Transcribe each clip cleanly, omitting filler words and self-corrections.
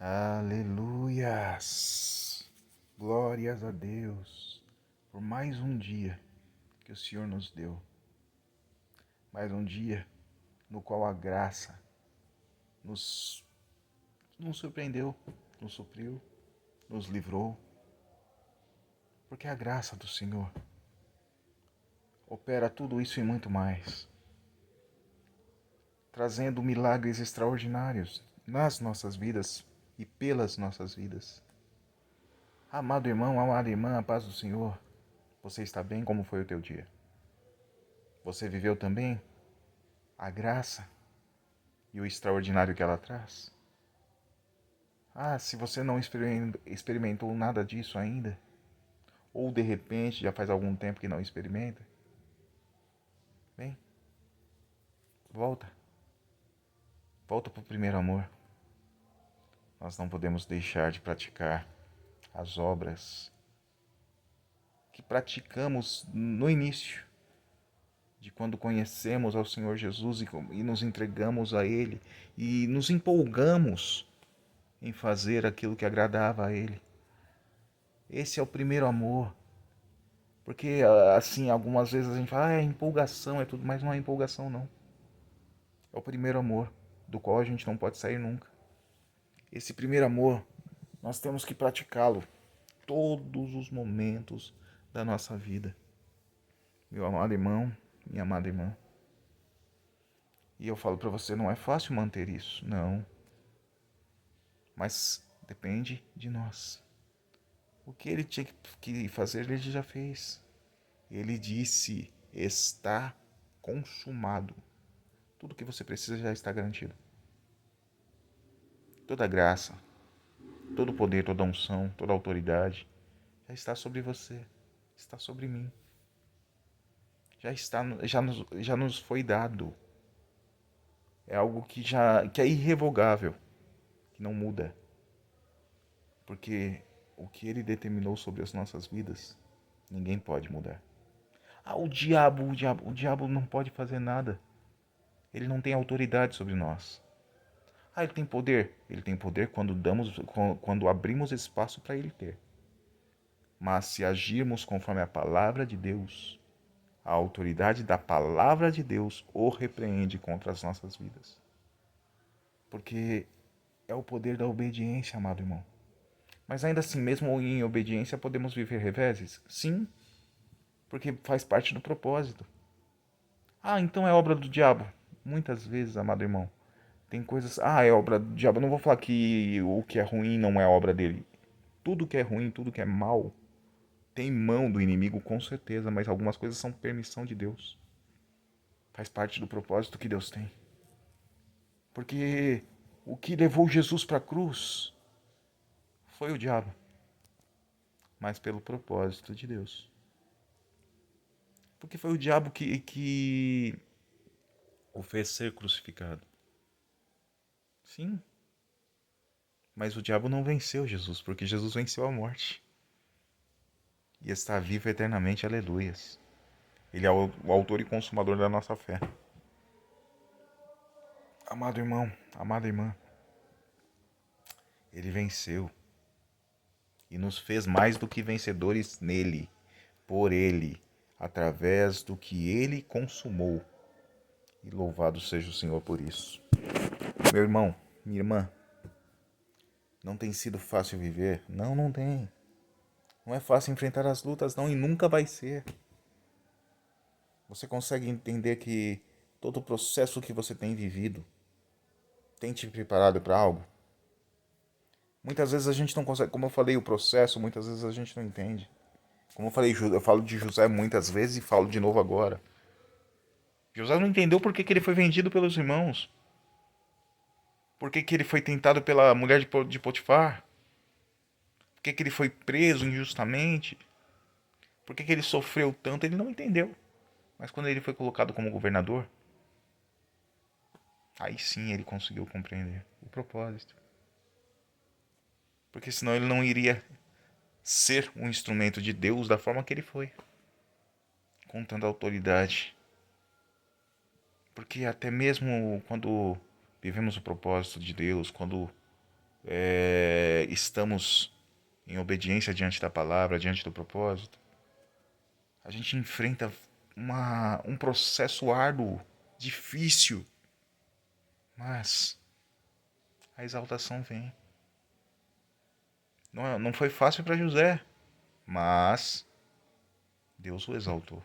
Aleluias! Glórias a Deus por mais um dia que o Senhor nos deu. Mais um dia no qual a graça nos, nos surpreendeu, nos supriu, nos livrou. Porque a graça do Senhor opera tudo isso e muito mais, trazendo milagres extraordinários nas nossas vidas e pelas nossas vidas. Amado irmão, amada irmã, a paz do Senhor. Você está bem? Como foi o teu dia? Você viveu também a graça e o extraordinário que ela traz? Se você não experimentou nada disso ainda, ou de repente já faz algum tempo que não experimenta, bem, volta. Volta para o primeiro amor. Nós não podemos deixar de praticar as obras que praticamos no início, de quando conhecemos ao Senhor Jesus e nos entregamos a Ele e nos empolgamos em fazer aquilo que agradava a Ele. Esse é o primeiro amor. Porque, assim, algumas vezes a gente fala, é empolgação, é tudo, mas não é empolgação, não. É o primeiro amor, do qual a gente não pode sair nunca. Esse primeiro amor, nós temos que praticá-lo todos os momentos da nossa vida. Meu amado irmão, minha amada irmã. E eu falo para você, não é fácil manter isso, não. Mas depende de nós. O que ele tinha que fazer, ele já fez. Ele disse, está consumado. Tudo que você precisa já está garantido. Toda graça, todo poder, toda unção, toda autoridade já está sobre você, está sobre mim. Já nos foi dado. É algo que é irrevogável, que não muda. Porque o que ele determinou sobre as nossas vidas, ninguém pode mudar. O diabo não pode fazer nada. Ele não tem autoridade sobre nós. Ele tem poder? Ele tem poder quando abrimos espaço para ele ter. Mas se agirmos conforme a palavra de Deus, a autoridade da palavra de Deus o repreende contra as nossas vidas. Porque é o poder da obediência, amado irmão. Mas ainda assim, mesmo em obediência, podemos viver reveses? Sim, porque faz parte do propósito. Então é obra do diabo. Muitas vezes, amado irmão, tem coisas. É obra do diabo. Eu não vou falar que o que é ruim não é obra dele. Tudo que é ruim, tudo que é mal, tem mão do inimigo com certeza, mas algumas coisas são permissão de Deus. Faz parte do propósito que Deus tem. Porque o que levou Jesus para a cruz foi o diabo, mas pelo propósito de Deus. Porque foi o diabo que o fez ser crucificado. Sim, mas o diabo não venceu Jesus, porque Jesus venceu a morte. E está vivo eternamente, aleluias. Ele é o autor e consumador da nossa fé. Amado irmão, amada irmã, ele venceu e nos fez mais do que vencedores nele, por ele, através do que ele consumou. E louvado seja o Senhor por isso. Meu irmão, minha irmã, não tem sido fácil viver? Não, não tem. Não é fácil enfrentar as lutas, não, e nunca vai ser. Você consegue entender que todo o processo que você tem vivido tem te preparado para algo? Muitas vezes a gente não consegue, como eu falei, o processo, muitas vezes a gente não entende. Como eu falei, eu falo de José muitas vezes e falo de novo agora. José não entendeu por que ele foi vendido pelos irmãos. Por que ele foi tentado pela mulher de Potifar. Por que ele foi preso injustamente. Por que ele sofreu tanto, ele não entendeu. Mas quando ele foi colocado como governador, aí sim ele conseguiu compreender o propósito. Porque senão ele não iria ser um instrumento de Deus da forma que ele foi. Com tanta autoridade. Porque até mesmo quando vivemos o propósito de Deus, quando estamos em obediência diante da palavra, diante do propósito, a gente enfrenta um processo árduo, difícil, mas a exaltação vem. Não foi fácil para José, mas Deus o exaltou.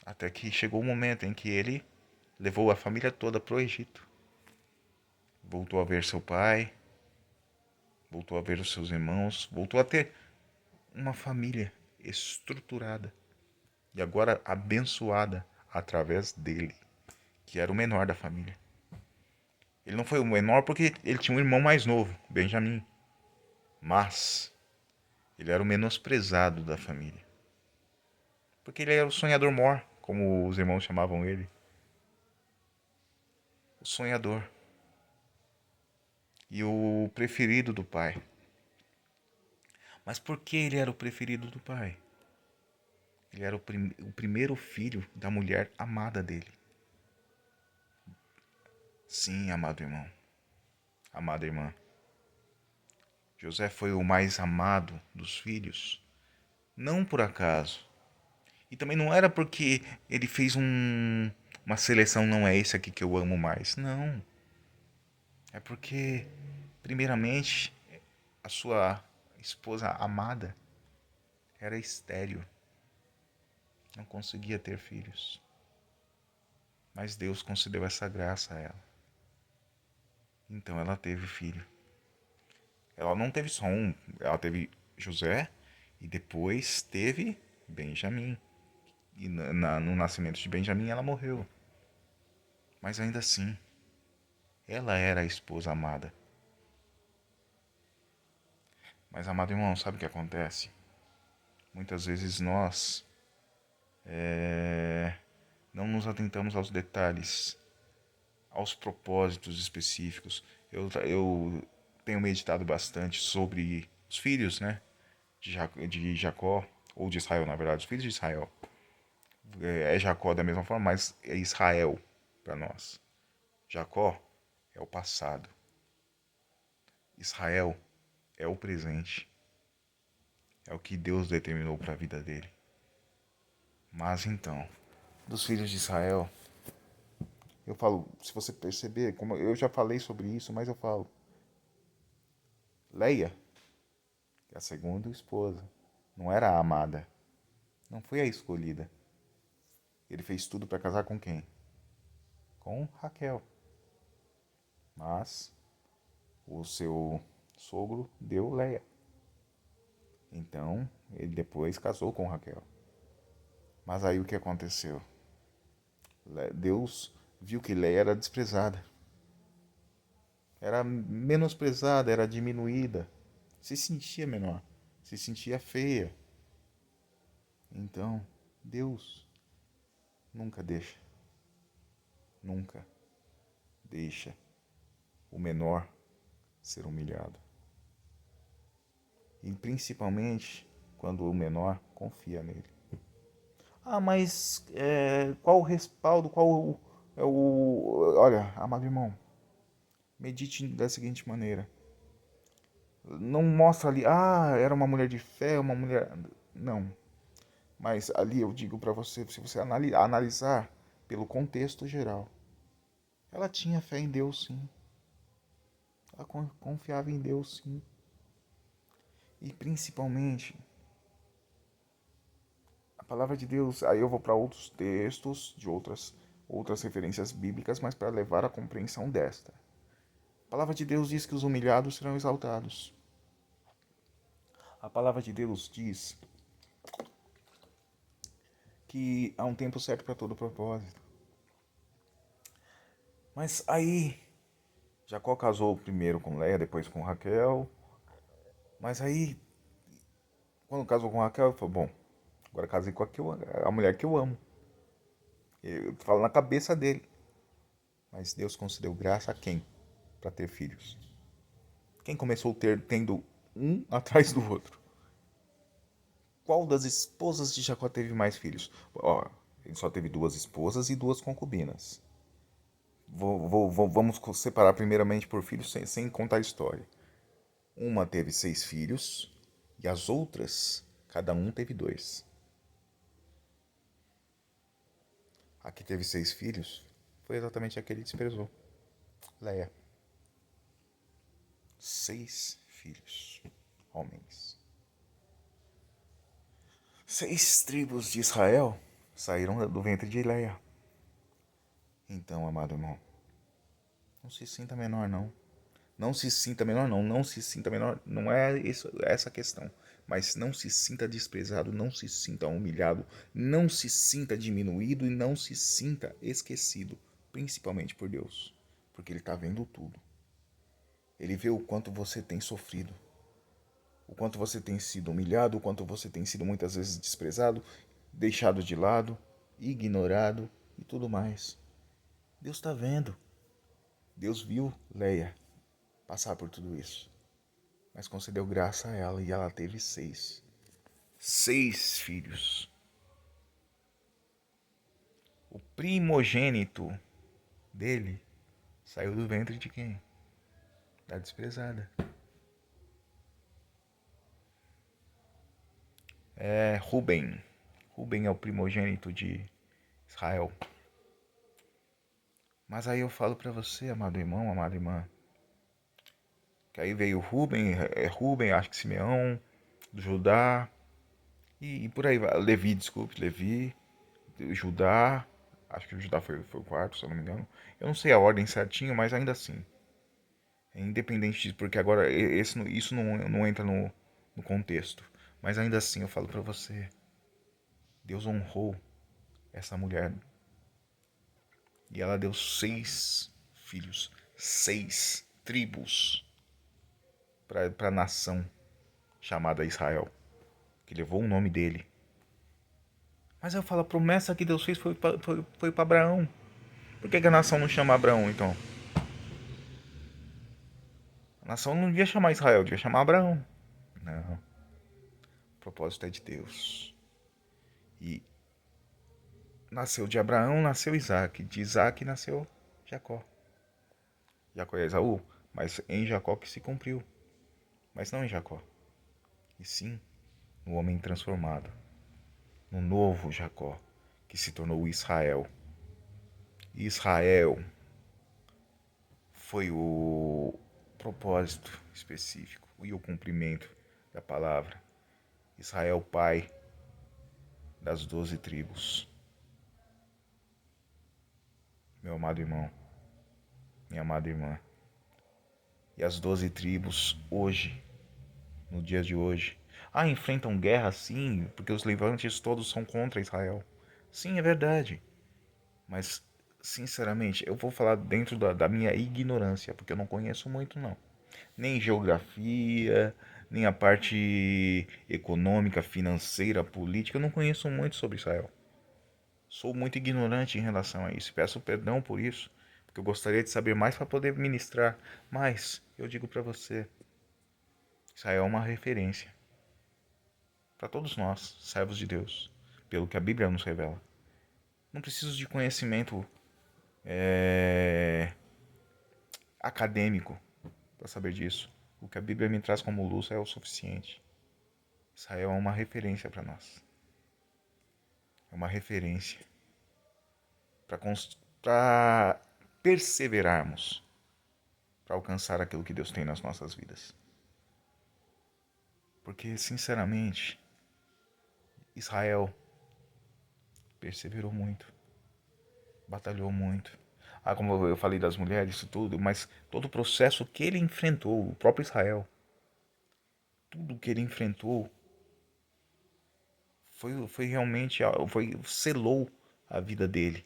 Até que chegou o momento em que ele levou a família toda para o Egito. Voltou a ver seu pai, voltou a ver os seus irmãos, voltou a ter uma família estruturada e agora abençoada através dele, que era o menor da família. Ele não foi o menor porque ele tinha um irmão mais novo, Benjamim, mas ele era o menosprezado da família, porque ele era o sonhador mor, como os irmãos chamavam ele, o sonhador e o preferido do pai. Mas por que ele era o preferido do pai? Ele era o primeiro filho da mulher amada dele. Sim, amado irmão, amada irmã. José foi o mais amado dos filhos, não por acaso. E também não era porque ele fez uma seleção, não é esse aqui que eu amo mais. Não. É porque, primeiramente, a sua esposa amada era estéril. Não conseguia ter filhos. Mas Deus concedeu essa graça a ela. Então ela teve filho. Ela não teve só um, ela teve José e depois teve Benjamim. E no nascimento de Benjamim ela morreu. Mas ainda assim, ela era a esposa amada. Mas, amado irmão, sabe o que acontece? Muitas vezes nós não nos atentamos aos detalhes, aos propósitos específicos. Eu tenho meditado bastante sobre os filhos, né? De Jacó, ou de Israel, na verdade, os filhos de Israel. É Jacó da mesma forma, mas é Israel para nós. Jacó é o passado. Israel é o presente. É o que Deus determinou para a vida dele. Mas então, dos filhos de Israel, eu falo, se você perceber, como eu já falei sobre isso, mas eu falo, Leia, que é a segunda esposa, não era a amada, não foi a escolhida. Ele fez tudo para casar com quem? Com Raquel. Mas o seu sogro deu Leia. Então, ele depois casou com Raquel. Mas aí o que aconteceu? Deus viu que Leia era desprezada. Era menosprezada, era diminuída. Se sentia menor, se sentia feia. Então, Deus nunca nunca deixa o menor ser humilhado. E principalmente quando o menor confia nele. Ah, mas qual o respaldo, Olha, amado irmão, medite da seguinte maneira. Não mostra ali, era uma mulher de fé, uma mulher... Não. Mas ali eu digo para você, se você analisar pelo contexto geral, ela tinha fé em Deus, sim. Ela confiava em Deus, sim. E principalmente, a palavra de Deus, aí eu vou para outros textos, de outras referências bíblicas, mas para levar a compreensão desta. A palavra de Deus diz que os humilhados serão exaltados. A palavra de Deus diz que há um tempo certo para todo propósito. Mas aí, Jacó casou primeiro com Leia, depois com Raquel. Mas aí, quando casou com Raquel, ele falou, bom, agora casei com a mulher que eu amo. Eu falo na cabeça dele. Mas Deus concedeu graça a quem? Para ter filhos. Quem começou tendo um atrás do outro? Qual das esposas de Jacó teve mais filhos? Ó, ele só teve duas esposas e duas concubinas. Vamos separar primeiramente por filhos sem contar a história. Uma teve 6 filhos e as outras, cada um teve 2. A que teve 6 filhos foi exatamente a que ele desprezou. Leia. 6 filhos, homens. 6 tribos de Israel saíram do ventre de Leia. Então, amado irmão, não se sinta menor, não. Não se sinta menor, não. Não se sinta menor. Não é essa a questão. Mas não se sinta desprezado, não se sinta humilhado, não se sinta diminuído e não se sinta esquecido. Principalmente por Deus. Porque Ele está vendo tudo. Ele vê o quanto você tem sofrido. O quanto você tem sido humilhado, o quanto você tem sido muitas vezes desprezado, deixado de lado, ignorado e tudo mais. Deus está vendo. Deus viu Leia passar por tudo isso, mas concedeu graça a ela e ela teve 6. 6 filhos. O primogênito dele saiu do ventre de quem? Da desprezada. É Ruben. Ruben é o primogênito de Israel. Mas aí eu falo para você, amado irmão, amada irmã, que aí veio Ruben, acho que Simeão, Judá, e por aí vai. Levi, Judá, acho que o Judá foi o quarto, se eu não me engano. Eu não sei a ordem certinho, mas ainda assim. É independente disso, porque agora isso não entra no contexto. Mas ainda assim eu falo para você, Deus honrou essa mulher. E ela deu 6 filhos, 6 tribos para a nação chamada Israel, que levou o nome dele. Mas eu falo, a promessa que Deus fez foi para Abraão. Por que a nação não chama Abraão, então? A nação não devia chamar Israel, devia chamar Abraão. Não, o propósito é de Deus. E nasceu de Abraão, nasceu Isaac. De Isaac nasceu Jacó. Jacó é Esaú, mas em Jacó que se cumpriu. Mas não em Jacó, e sim no homem transformado, no novo Jacó, que se tornou Israel. Israel foi o propósito específico e o cumprimento da palavra. Israel, pai das 12 tribos. Meu amado irmão, minha amada irmã. E as 12 tribos hoje, no dia de hoje, enfrentam guerra sim, porque os levantes todos são contra Israel. Sim, é verdade. Mas, sinceramente, eu vou falar dentro da minha ignorância, porque eu não conheço muito, não. Nem geografia, nem a parte econômica, financeira, política, eu não conheço muito sobre Israel. Sou muito ignorante em relação a isso. Peço perdão por isso, porque eu gostaria de saber mais para poder ministrar. Mas, eu digo para você, Israel é uma referência para todos nós, servos de Deus, pelo que a Bíblia nos revela. Não preciso de conhecimento acadêmico para saber disso. O que a Bíblia me traz como luz é o suficiente. Israel é uma referência para nós. É uma referência para perseverarmos, para alcançar aquilo que Deus tem nas nossas vidas. Porque, sinceramente, Israel perseverou muito, batalhou muito. Como eu falei das mulheres e tudo, mas todo o processo que ele enfrentou, o próprio Israel, tudo que ele enfrentou foi realmente, selou a vida dele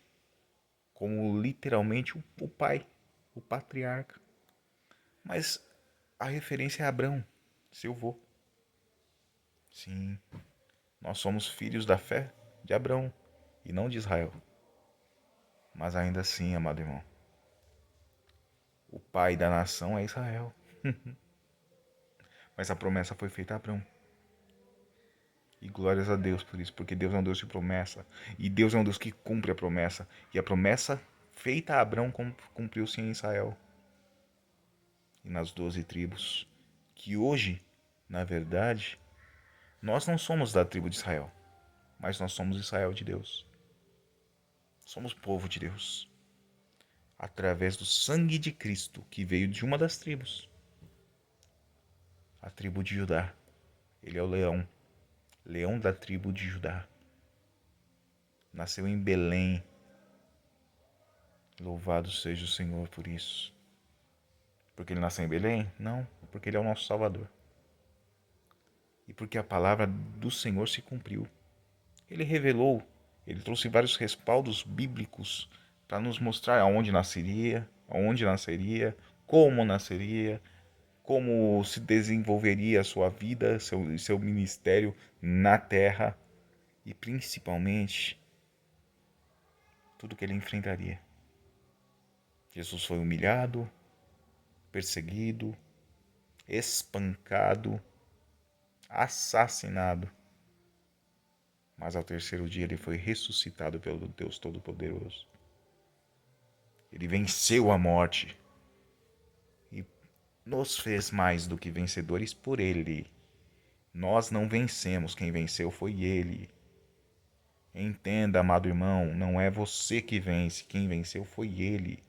como literalmente o pai, o patriarca. Mas a referência é Abrão, seu avô. Sim, nós somos filhos da fé de Abrão e não de Israel. Mas ainda assim, amado irmão, o pai da nação é Israel. Mas a promessa foi feita a Abrão. E glórias a Deus por isso, porque Deus é um Deus de promessa. E Deus é um Deus que cumpre a promessa. E a promessa feita a Abrão cumpriu-se em Israel e nas 12 tribos, que hoje, na verdade, nós não somos da tribo de Israel, mas nós somos Israel de Deus. Somos povo de Deus, através do sangue de Cristo, que veio de uma das tribos, a tribo de Judá. Ele é o leão, leão da tribo de Judá. Nasceu em Belém. Louvado seja o Senhor por isso. Porque ele nasceu em Belém? Não, porque ele é o nosso Salvador. E porque a palavra do Senhor se cumpriu. Ele revelou, ele trouxe vários respaldos bíblicos para nos mostrar aonde nasceria, como se desenvolveria a sua vida, seu ministério na terra e principalmente tudo que ele enfrentaria. Jesus foi humilhado, perseguido, espancado, assassinado. Mas ao terceiro dia ele foi ressuscitado pelo Deus Todo-Poderoso. Ele venceu a morte e nos fez mais do que vencedores por ele. Nós não vencemos, quem venceu foi ele. Entenda, amado irmão, não é você que vence, quem venceu foi ele.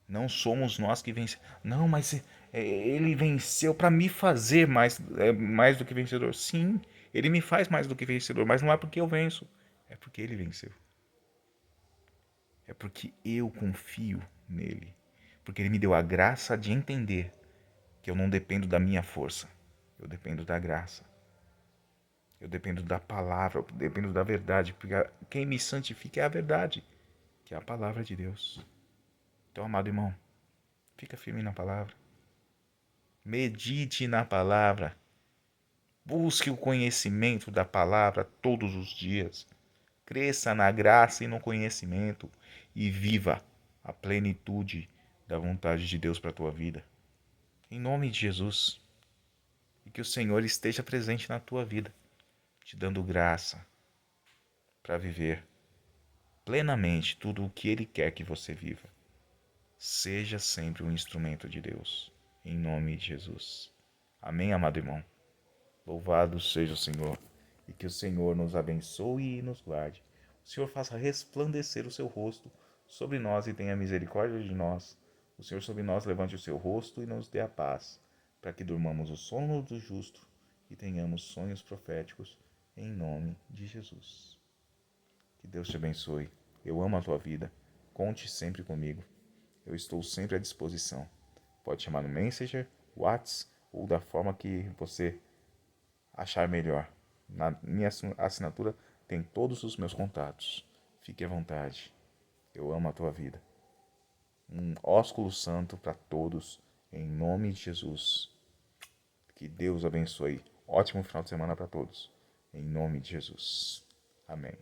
Não somos nós que vencemos. Não, mas ele venceu para me fazer mais do que vencedor. Sim, ele me faz mais do que vencedor, mas não é porque eu venço, é porque ele venceu. É porque eu confio nele. Porque ele me deu a graça de entender que eu não dependo da minha força, eu dependo da graça. Eu dependo da palavra, eu dependo da verdade, porque quem me santifica é a verdade, que é a palavra de Deus. Então, amado irmão, fica firme na palavra. Medite na palavra. Busque o conhecimento da palavra todos os dias. Cresça na graça e no conhecimento e viva a plenitude da vontade de Deus para a tua vida. Em nome de Jesus. E que o Senhor esteja presente na tua vida, te dando graça para viver plenamente tudo o que Ele quer que você viva. Seja sempre um instrumento de Deus. Em nome de Jesus. Amém, amado irmão? Louvado seja o Senhor. E que o Senhor nos abençoe e nos guarde. O Senhor faça resplandecer o seu rosto sobre nós e tenha misericórdia de nós. O Senhor sobre nós levante o seu rosto e nos dê a paz, para que durmamos o sono do justo e tenhamos sonhos proféticos, em nome de Jesus. Que Deus te abençoe. Eu amo a tua vida. Conte sempre comigo. Eu estou sempre à disposição. Pode chamar no Messenger, WhatsApp ou da forma que você achar melhor. Na minha assinatura tem todos os meus contatos. Fique à vontade. Eu amo a tua vida. Um ósculo santo para todos, em nome de Jesus. Que Deus abençoe. Ótimo final de semana para todos, em nome de Jesus. Amém.